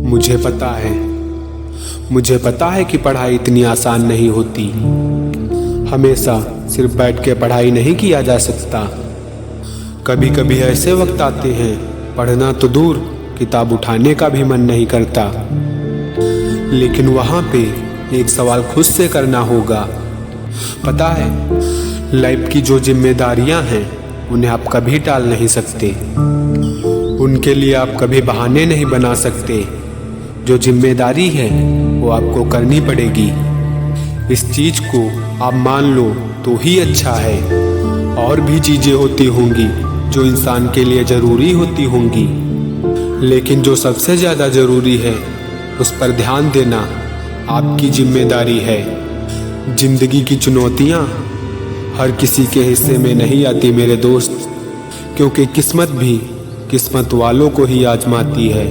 मुझे पता है कि पढ़ाई इतनी आसान नहीं होती। हमेशा सिर्फ बैठ के पढ़ाई नहीं किया जा सकता। कभी कभी ऐसे वक्त आते हैं पढ़ना तो दूर, किताब उठाने का भी मन नहीं करता। लेकिन वहाँ पे एक सवाल खुद से करना होगा। पता है, लाइफ की जो जिम्मेदारियाँ हैं उन्हें आप कभी टाल नहीं सकते। उनके लिए आप कभी बहाने नहीं बना सकते। जो जिम्मेदारी है वो आपको करनी पड़ेगी। इस चीज को आप मान लो तो ही अच्छा है। और भी चीजें होती होंगी जो इंसान के लिए जरूरी होती होंगी, लेकिन जो सबसे ज्यादा जरूरी है उस पर ध्यान देना आपकी जिम्मेदारी है। जिंदगी की चुनौतियां हर किसी के हिस्से में नहीं आती मेरे दोस्त, क्योंकि किस्मत भी किस्मत वालों को ही आजमाती है।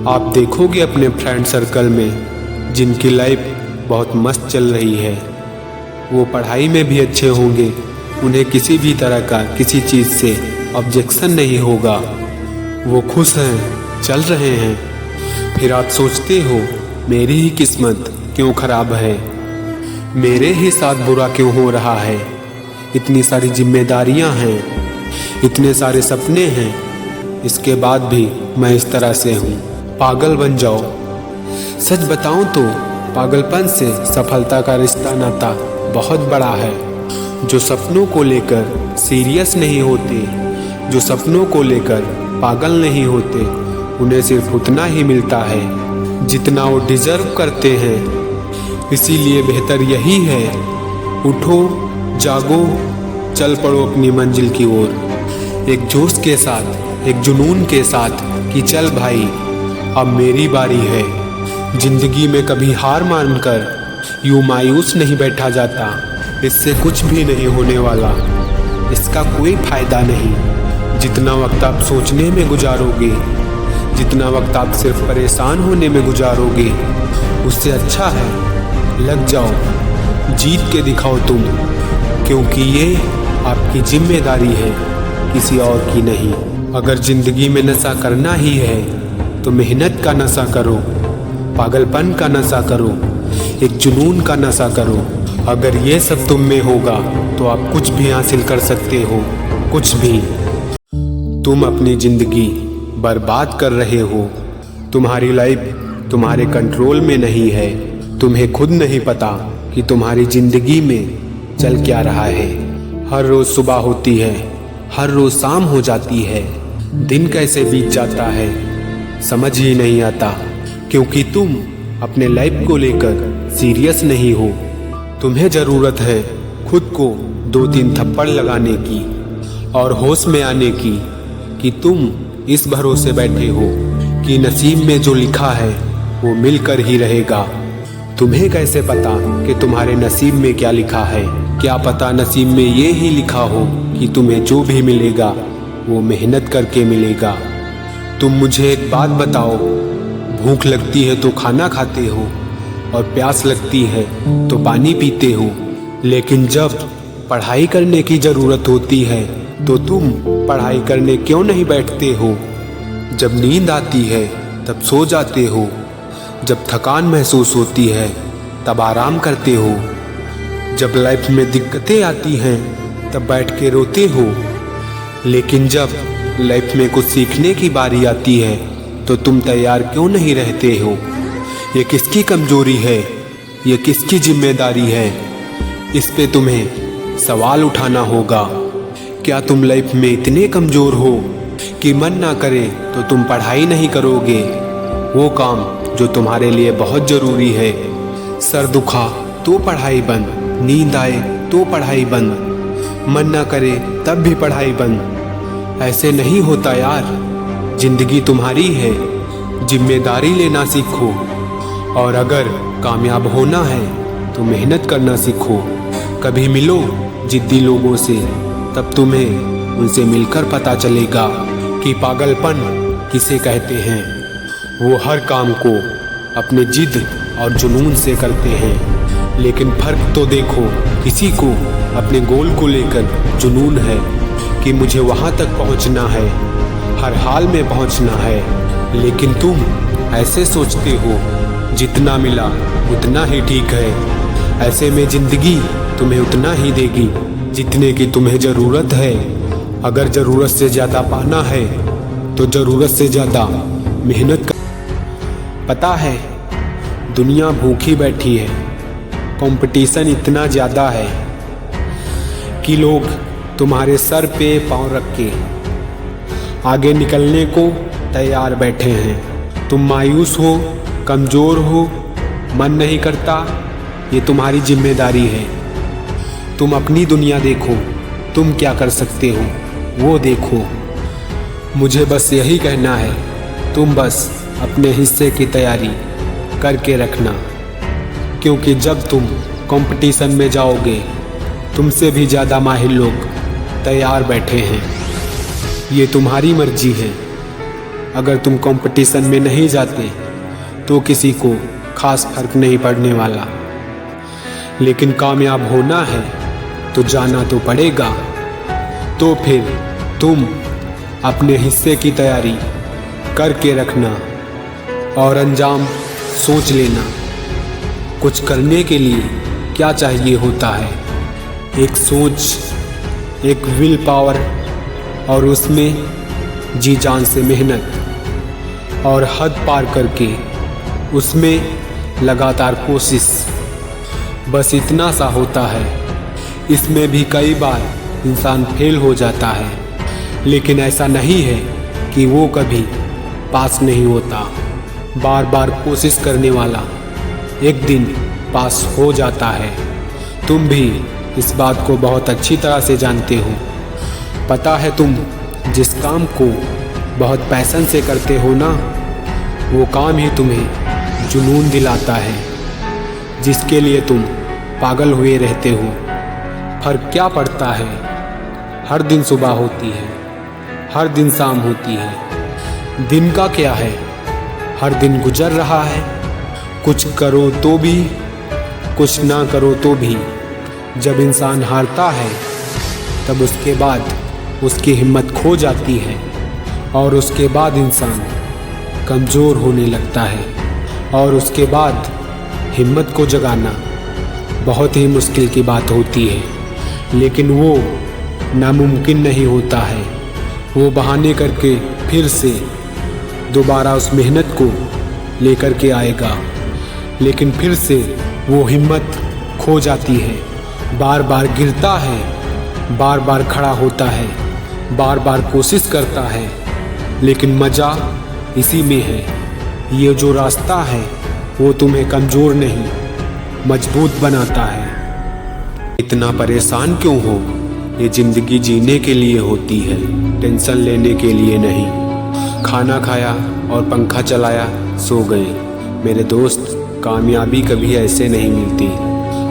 आप देखोगे अपने फ्रेंड सर्कल में जिनकी लाइफ बहुत मस्त चल रही है, वो पढ़ाई में भी अच्छे होंगे, उन्हें किसी भी तरह का किसी चीज़ से ऑब्जेक्शन नहीं होगा, वो खुश हैं, चल रहे हैं। फिर आप सोचते हो मेरी ही किस्मत क्यों खराब है, मेरे ही साथ बुरा क्यों हो रहा है। इतनी सारी जिम्मेदारियां हैं, इतने सारे सपने हैं, इसके बाद भी मैं इस तरह से हूँ। पागल बन जाओ। सच बताऊं तो पागलपन से सफलता का रिश्ता नाता बहुत बड़ा है। जो सपनों को लेकर सीरियस नहीं होते, जो सपनों को लेकर पागल नहीं होते, उन्हें सिर्फ उतना ही मिलता है जितना वो डिजर्व करते हैं। इसीलिए बेहतर यही है, उठो, जागो, चल पड़ो अपनी मंजिल की ओर, एक जोश के साथ, एक जुनून के साथ कि चल भाई अब मेरी बारी है। जिंदगी में कभी हार मानकर यूं मायूस नहीं बैठा जाता। इससे कुछ भी नहीं होने वाला, इसका कोई फायदा नहीं। जितना वक्त आप सोचने में गुजारोगे, जितना वक्त आप सिर्फ परेशान होने में गुजारोगे, उससे अच्छा है लग जाओ, जीत के दिखाओ तुम, क्योंकि ये आपकी जिम्मेदारी है, किसी और की नहीं। अगर जिंदगी में नशा करना ही है तो मेहनत का नशा करो, पागलपन का नशा करो, एक जुनून का नशा करो। अगर ये सब तुम में होगा तो आप कुछ भी हासिल कर सकते हो, कुछ भी। तुम अपनी जिंदगी बर्बाद कर रहे हो। तुम्हारी लाइफ तुम्हारे कंट्रोल में नहीं है। तुम्हें खुद नहीं पता कि तुम्हारी जिंदगी में चल क्या रहा है। हर रोज सुबह होती है, हर रोज शाम हो जाती है, दिन कैसे बीत जाता है समझ ही नहीं आता, क्योंकि तुम अपने लाइफ को लेकर सीरियस नहीं हो। तुम्हें जरूरत है खुद को 2-3 थप्पड़ लगाने की और होश में आने की, कि तुम इस भरोसे बैठे हो कि नसीब में जो लिखा है वो मिलकर ही रहेगा। तुम्हें कैसे पता कि तुम्हारे नसीब में क्या लिखा है? क्या पता नसीब में ये ही लिखा हो कि तुम्हें जो भी मिलेगा वो मेहनत करके मिलेगा। तुम मुझे एक बात बताओ, भूख लगती है तो खाना खाते हो और प्यास लगती है तो पानी पीते हो, लेकिन जब पढ़ाई करने की ज़रूरत होती है तो तुम पढ़ाई करने क्यों नहीं बैठते हो? जब नींद आती है तब सो जाते हो, जब थकान महसूस होती है तब आराम करते हो, जब लाइफ में दिक्कतें आती हैं तब बैठ के रोते हो, लेकिन जब लाइफ में कुछ सीखने की बारी आती है तो तुम तैयार क्यों नहीं रहते हो? ये किसकी कमजोरी है? ये किसकी जिम्मेदारी है? इस पे तुम्हें सवाल उठाना होगा। क्या तुम लाइफ में इतने कमजोर हो कि मन ना करे तो तुम पढ़ाई नहीं करोगे, वो काम जो तुम्हारे लिए बहुत ज़रूरी है? सर दुखा तो पढ़ाई बंद, नींद आए तो पढ़ाई बंद, मन ना करे तब भी पढ़ाई बंद। ऐसे नहीं होता यार। जिंदगी तुम्हारी है, जिम्मेदारी लेना सीखो, और अगर कामयाब होना है तो मेहनत करना सीखो। कभी मिलो जिद्दी लोगों से, तब तुम्हें उनसे मिलकर पता चलेगा कि पागलपन किसे कहते हैं। वो हर काम को अपने जिद और जुनून से करते हैं, लेकिन फर्क तो देखो, किसी को अपने गोल को लेकर जुनून है कि मुझे वहाँ तक पहुँचना है, हर हाल में पहुँचना है, लेकिन तुम ऐसे सोचते हो जितना मिला उतना ही ठीक है। ऐसे में जिंदगी तुम्हें उतना ही देगी जितने की तुम्हें ज़रूरत है। अगर ज़रूरत से ज़्यादा पाना है तो ज़रूरत से ज़्यादा मेहनत कर। पता है दुनिया भूखी बैठी है, कंपटीशन इतना ज़्यादा है कि लोग तुम्हारे सर पे पाँव रख के आगे निकलने को तैयार बैठे हैं। तुम मायूस हो, कमज़ोर हो, मन नहीं करता, ये तुम्हारी जिम्मेदारी है। तुम अपनी दुनिया देखो, तुम क्या कर सकते हो वो देखो। मुझे बस यही कहना है, तुम बस अपने हिस्से की तैयारी करके रखना, क्योंकि जब तुम कंपटीशन में जाओगे तुमसे भी ज़्यादा माहिर लोग तैयार बैठे हैं। ये तुम्हारी मर्जी है। अगर तुम कंपटीशन में नहीं जाते तो किसी को खास फर्क नहीं पड़ने वाला, लेकिन कामयाब होना है तो जाना तो पड़ेगा। तो फिर तुम अपने हिस्से की तैयारी करके रखना और अंजाम सोच लेना। कुछ करने के लिए क्या चाहिए होता है? एक सोच, एक विल पावर और उसमें जी जान से मेहनत और हद पार करके उसमें लगातार कोशिश। बस इतना सा होता है। इसमें भी कई बार इंसान फेल हो जाता है, लेकिन ऐसा नहीं है कि वो कभी पास नहीं होता। बार बार कोशिश करने वाला एक दिन पास हो जाता है। तुम भी इस बात को बहुत अच्छी तरह से जानते हो। पता है तुम जिस काम को बहुत पैशन से करते हो ना, वो काम ही तुम्हें जुनून दिलाता है, जिसके लिए तुम पागल हुए रहते हो। फर्क क्या पड़ता है? हर दिन सुबह होती है, हर दिन शाम होती है। दिन का क्या है? हर दिन गुजर रहा है। कुछ करो तो भी, कुछ ना करो तो भी। जब इंसान हारता है तब उसके बाद उसकी हिम्मत खो जाती है और उसके बाद इंसान कमज़ोर होने लगता है और उसके बाद हिम्मत को जगाना बहुत ही मुश्किल की बात होती है। लेकिन वो नामुमकिन नहीं होता है। वो बहाने करके फिर से दोबारा उस मेहनत को लेकर के आएगा, लेकिन फिर से वो हिम्मत खो जाती है। बार बार गिरता है, बार बार खड़ा होता है, बार बार कोशिश करता है, लेकिन मज़ा इसी में है। ये जो रास्ता है वो तुम्हें कमज़ोर नहीं मजबूत बनाता है। इतना परेशान क्यों हो? ये ज़िंदगी जीने के लिए होती है, टेंशन लेने के लिए नहीं। खाना खाया और पंखा चलाया, सो गए। मेरे दोस्त, कामयाबी कभी ऐसे नहीं मिलती।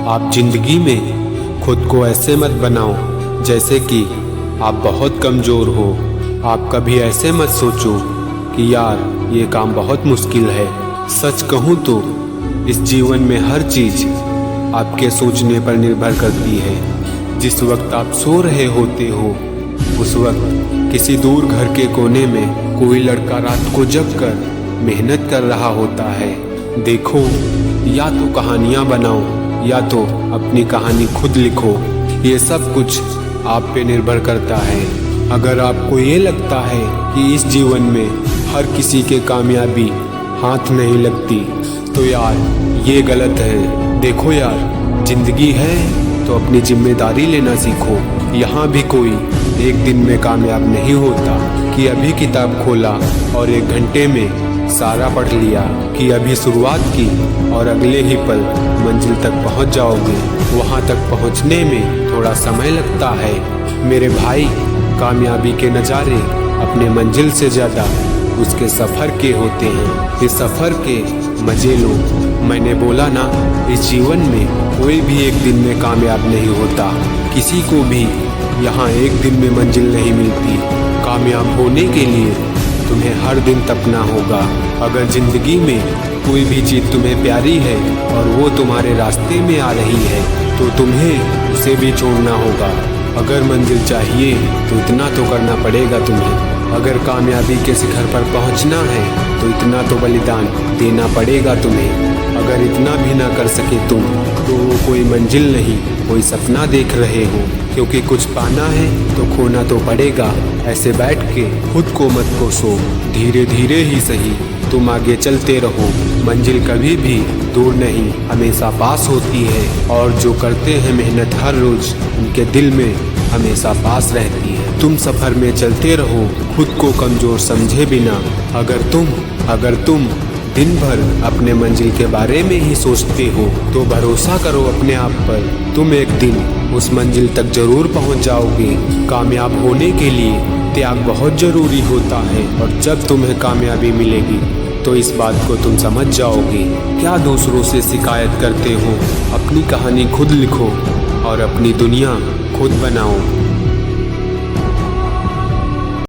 आप ज़िंदगी में खुद को ऐसे मत बनाओ जैसे कि आप बहुत कमज़ोर हो। आप कभी ऐसे मत सोचो कि यार ये काम बहुत मुश्किल है। सच कहूँ तो इस जीवन में हर चीज़ आपके सोचने पर निर्भर करती है। जिस वक्त आप सो रहे होते हो उस वक्त किसी दूर घर के कोने में कोई लड़का रात को जग कर मेहनत कर रहा होता है। देखो, या तो कहानियाँ बनाओ या तो अपनी कहानी खुद लिखो। ये सब कुछ आप पे निर्भर करता है। अगर आपको ये लगता है कि इस जीवन में हर किसी के कामयाबी हाथ नहीं लगती तो यार ये गलत है। देखो यार, जिंदगी है तो अपनी जिम्मेदारी लेना सीखो। यहाँ भी कोई एक दिन में कामयाब नहीं होता कि अभी किताब खोला और 1 घंटे में सारा पढ़ लिया, कि अभी शुरुआत की और अगले ही पल मंजिल तक पहुंच जाओगे। वहां तक पहुंचने में थोड़ा समय लगता है मेरे भाई। कामयाबी के नज़ारे अपने मंजिल से ज़्यादा उसके सफ़र के होते हैं। इस सफ़र के मज़े लो। मैंने बोला ना, इस जीवन में कोई भी एक दिन में कामयाब नहीं होता। किसी को भी यहाँ एक दिन में मंजिल नहीं मिलती। कामयाब होने के लिए तुम्हें हर दिन तपना होगा। अगर ज़िंदगी में कोई भी चीज़ तुम्हें प्यारी है और वो तुम्हारे रास्ते में आ रही है तो तुम्हें उसे भी छोड़ना होगा। अगर मंजिल चाहिए तो इतना तो करना पड़ेगा तुम्हें। अगर कामयाबी के शिखर पर पहुंचना है तो इतना तो बलिदान देना पड़ेगा तुम्हें। अगर इतना भी ना कर सके तुम तो वो कोई मंजिल नहीं, कोई सपना देख रहे हो, क्योंकि कुछ पाना है तो खोना तो पड़ेगा। ऐसे बैठ के खुद को मत कोसो, धीरे धीरे ही सही तुम आगे चलते रहो। मंजिल कभी भी दूर नहीं, हमेशा पास होती है, और जो करते हैं मेहनत हर रोज उनके दिल में हमेशा पास रहती है। तुम सफर में चलते रहो, खुद को कमजोर समझे बिना। अगर तुम दिन भर अपने मंजिल के बारे में ही सोचते हो तो भरोसा करो अपने आप पर, तुम एक दिन उस मंजिल तक जरूर पहुंच जाओगे। कामयाब होने के लिए त्याग बहुत जरूरी होता है, और जब तुम्हें कामयाबी मिलेगी तो इस बात को तुम समझ जाओगे। क्या दूसरों से शिकायत करते हो? अपनी कहानी खुद लिखो और अपनी दुनिया खुद बनाओ।